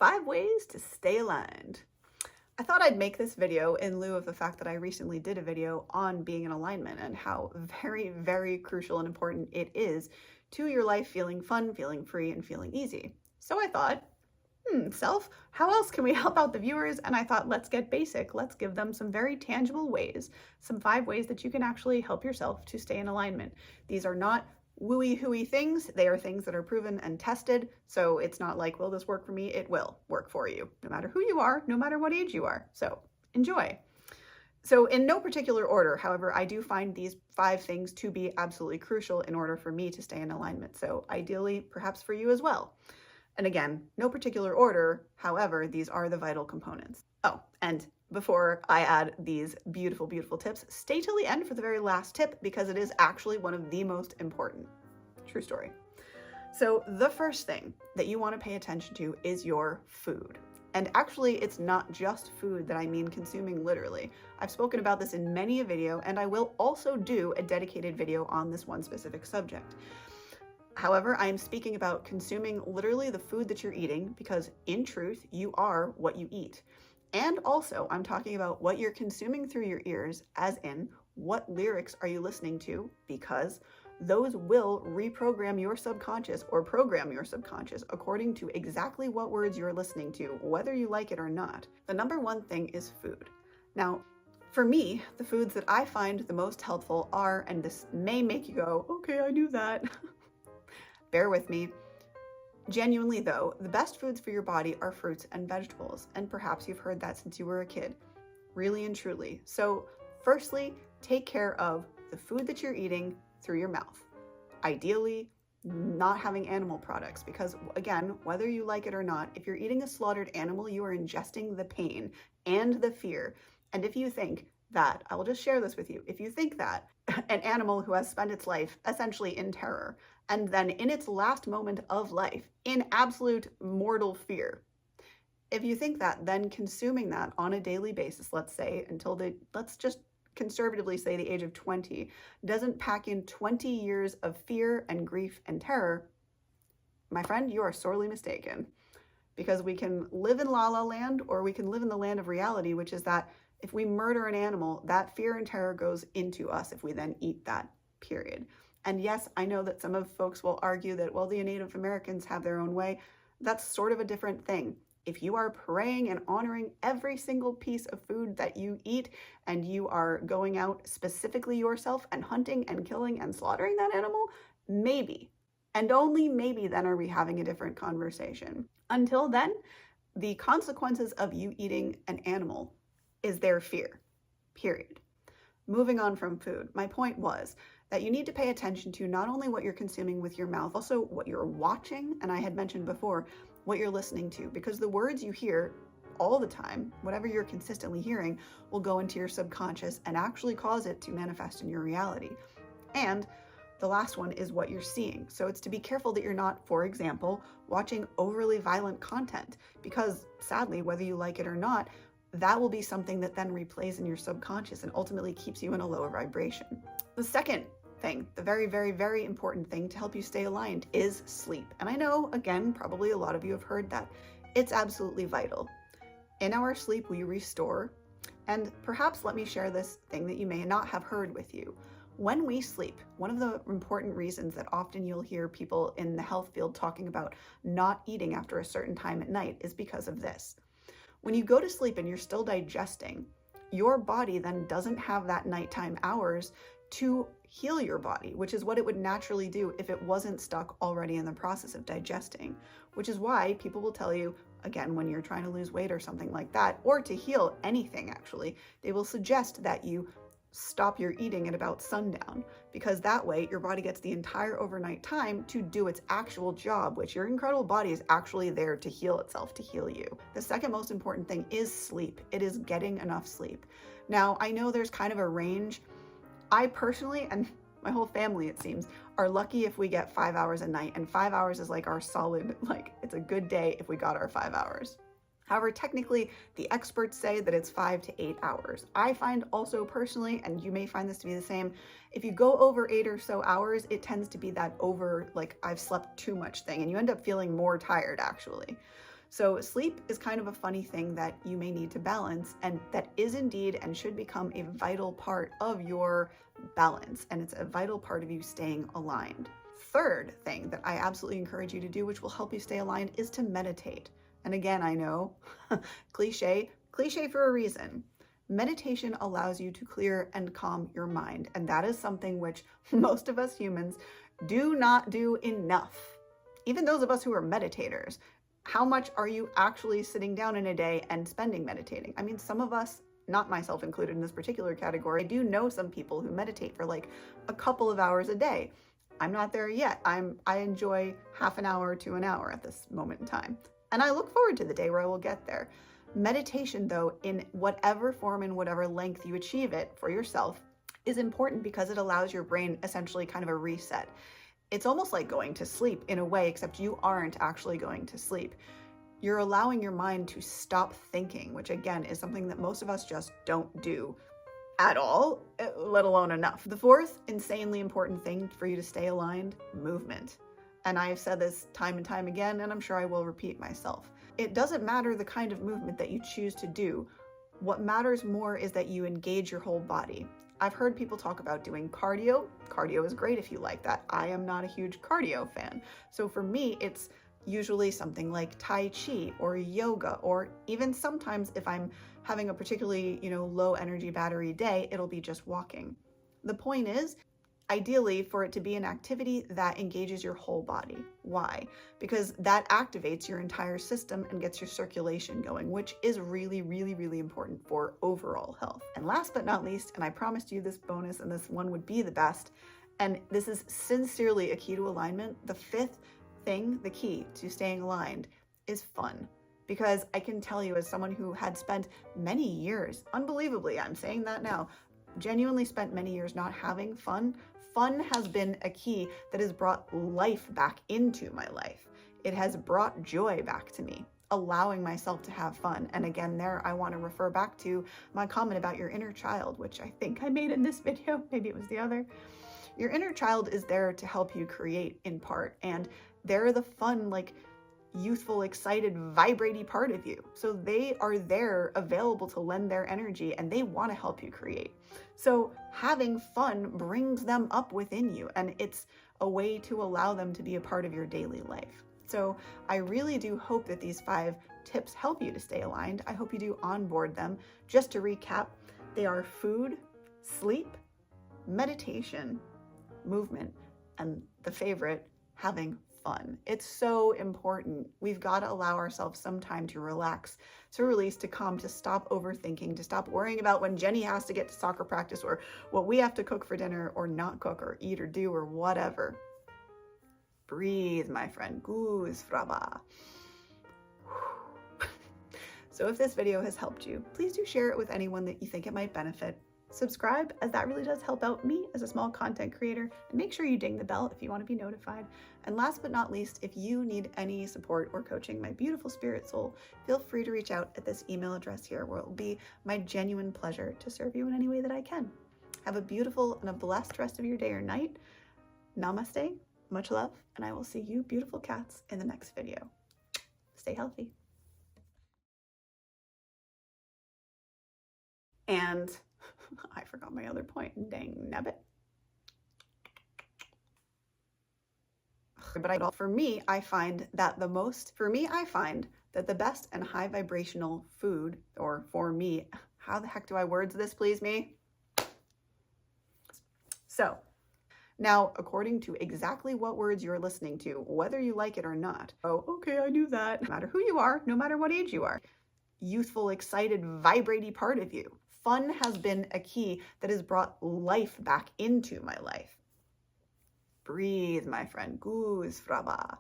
5 ways to stay aligned. I thought I'd make this video in lieu of the fact that I recently did a video on being in alignment and how very, very crucial and important it is to your life feeling fun, feeling free, and feeling easy. So I thought, self, how else can we help out the viewers? And I thought, let's get basic. Let's give them some very tangible ways, some 5 ways that you can actually help yourself to stay in alignment. These are not wooey hooey things. They are things that are proven and tested. So it's not like, will this work for me? It will work for you, no matter who you are, no matter what age you are. So enjoy. So in no particular order, however, I do find these 5 things to be absolutely crucial in order for me to stay in alignment. So ideally, perhaps for you as well. And again, no particular order, however, these are the vital components. Oh, and before I add these beautiful, beautiful tips, stay till the end for the very last tip because it is actually one of the most important. True story. So the first thing that you want to pay attention to is your food. And actually, it's not just food that I mean consuming literally. I've spoken about this in many a video, and I will also do a dedicated video on this one specific subject. However, I am speaking about consuming literally the food that you're eating because in truth, you are what you eat. And also, I'm talking about what you're consuming through your ears, as in what lyrics are you listening to, because those will reprogram your subconscious or program your subconscious according to exactly what words you're listening to, whether you like it or not. The number one thing is food. Now, for me, the foods that I find the most helpful are, and this may make you go, okay, I knew that. Bear with me. Genuinely though, the best foods for your body are fruits and vegetables, and perhaps you've heard that since you were a kid. Really and truly. So firstly, take care of the food that you're eating through your mouth. Ideally, not having animal products, because again, whether you like it or not, if you're eating a slaughtered animal, you are ingesting the pain and the fear. And if you think that, I will just share this with you, if you think that an animal who has spent its life essentially in terror, and then in its last moment of life, in absolute mortal fear, if you think that, then consuming that on a daily basis, let's say, let's just conservatively say the age of 20, doesn't pack in 20 years of fear and grief and terror, my friend, you are sorely mistaken. Because we can live in La La Land, or we can live in the land of reality, which is that if we murder an animal, that fear and terror goes into us if we then eat that, period. And yes, I know that some of folks will argue that, well, the Native Americans have their own way. That's sort of a different thing. If you are praying and honoring every single piece of food that you eat, and you are going out specifically yourself and hunting and killing and slaughtering that animal, maybe, and only maybe then are we having a different conversation. Until then, the consequences of you eating an animal is their fear, period. Moving on from food, my point was that you need to pay attention to not only what you're consuming with your mouth, also what you're watching, and I had mentioned before, what you're listening to, because the words you hear all the time, whatever you're consistently hearing, will go into your subconscious and actually cause it to manifest in your reality. And the last one is what you're seeing. So it's to be careful that you're not, for example, watching overly violent content, because sadly, whether you like it or not, that will be something that then replays in your subconscious and ultimately keeps you in a lower vibration. The second thing, the very, very, very important thing to help you stay aligned is sleep. And I know, again, probably a lot of you have heard that. It's absolutely vital. In our sleep, we restore. And perhaps let me share this thing that you may not have heard with you. When we sleep, one of the important reasons that often you'll hear people in the health field talking about not eating after a certain time at night is because of this. When you go to sleep and you're still digesting, your body then doesn't have that nighttime hours to heal your body, which is what it would naturally do if it wasn't stuck already in the process of digesting, which is why people will tell you, again, when you're trying to lose weight or something like that, or to heal anything actually, they will suggest that you stop your eating at about sundown, because that way your body gets the entire overnight time to do its actual job, which your incredible body is actually there to heal itself, to heal you. The second most important thing is sleep. It is getting enough sleep. Now, I know there's kind of a range. I personally, and my whole family, it seems, are lucky if we get 5 hours a night, and 5 hours is like our solid, like it's a good day if we got our 5 hours. However, technically, the experts say that it's 5 to 8 hours. I find also personally, and you may find this to be the same, if you go over 8 or so hours, it tends to be that over, like, I've slept too much thing, and you end up feeling more tired, actually. So sleep is kind of a funny thing that you may need to balance, and that is indeed and should become a vital part of your balance, and it's a vital part of you staying aligned. Third thing that I absolutely encourage you to do, which will help you stay aligned, is to meditate. And again, I know, cliche for a reason. Meditation allows you to clear and calm your mind, and that is something which most of us humans do not do enough. Even those of us who are meditators, how much are you actually sitting down in a day and spending meditating? I mean, some of us, not myself included in this particular category, I do know some people who meditate for like a couple of hours a day. I'm not there yet. I enjoy half an hour to an hour at this moment in time. And I look forward to the day where I will get there. Meditation, though, in whatever form and whatever length you achieve it for yourself, is important because it allows your brain essentially kind of a reset. It's almost like going to sleep in a way, except you aren't actually going to sleep. You're allowing your mind to stop thinking, which again is something that most of us just don't do at all, let alone enough. The fourth insanely important thing for you to stay aligned: movement. And I've said this time and time again, and I'm sure I will repeat myself. It doesn't matter the kind of movement that you choose to do. What matters more is that you engage your whole body. I've heard people talk about doing cardio. Cardio is great if you like that. I am not a huge cardio fan. So for me, it's usually something like Tai Chi or yoga, or even sometimes if I'm having a particularly, low energy battery day, it'll be just walking. The point is, ideally, for it to be an activity that engages your whole body. Why? Because that activates your entire system and gets your circulation going, which is really, really, really important for overall health. And last but not least, and I promised you this bonus and this one would be the best, and this is sincerely a key to alignment, the fifth thing, the key to staying aligned, is fun. Because I can tell you, as someone who had spent many years, unbelievably, I'm saying that now, genuinely spent many years not having fun, fun has been a key that has brought life back into my life. It has brought joy back to me, allowing myself to have fun. And again, there I want to refer back to my comment about your inner child, which I think I made in this video, maybe it was the other. Your inner child is there to help you create in part, and they're the fun, youthful, excited, vibrating part of you. So they are there available to lend their energy, and they want to help you create. So having fun brings them up within you, and it's a way to allow them to be a part of your daily life. So I really do hope that these 5 tips help you to stay aligned. I hope you do onboard them. Just to recap, they are food, sleep, meditation, movement, and the favorite, having fun. It's so important. We've got to allow ourselves some time to relax, to release, to calm, to stop overthinking, to stop worrying about when Jenny has to get to soccer practice, or what we have to cook for dinner, or not cook, or eat, or do, or whatever. Breathe, my friend. Goose fraba. So if this video has helped you, please do share it with anyone that you think it might benefit. Subscribe, as that really does help out me as a small content creator, and make sure you ding the bell if you want to be notified. And last but not least, if you need any support or coaching, my beautiful spirit soul, feel free to reach out at this email address here, where it will be my genuine pleasure to serve you in any way that I can. Have a beautiful and a blessed rest of your day or night. Namaste, much love, and I will see you beautiful cats in the next video. Stay healthy. And I forgot my other point. Dang nabbit. But for me, I find that the best and high vibrational food, or for me, how the heck do I words this, please me? So now, according to exactly what words you're listening to, whether you like it or not, oh, okay, I knew that. No matter who you are, no matter what age you are, youthful, excited, vibrating part of you, fun has been a key that has brought life back into my life. Breathe, my friend. Goose fraba.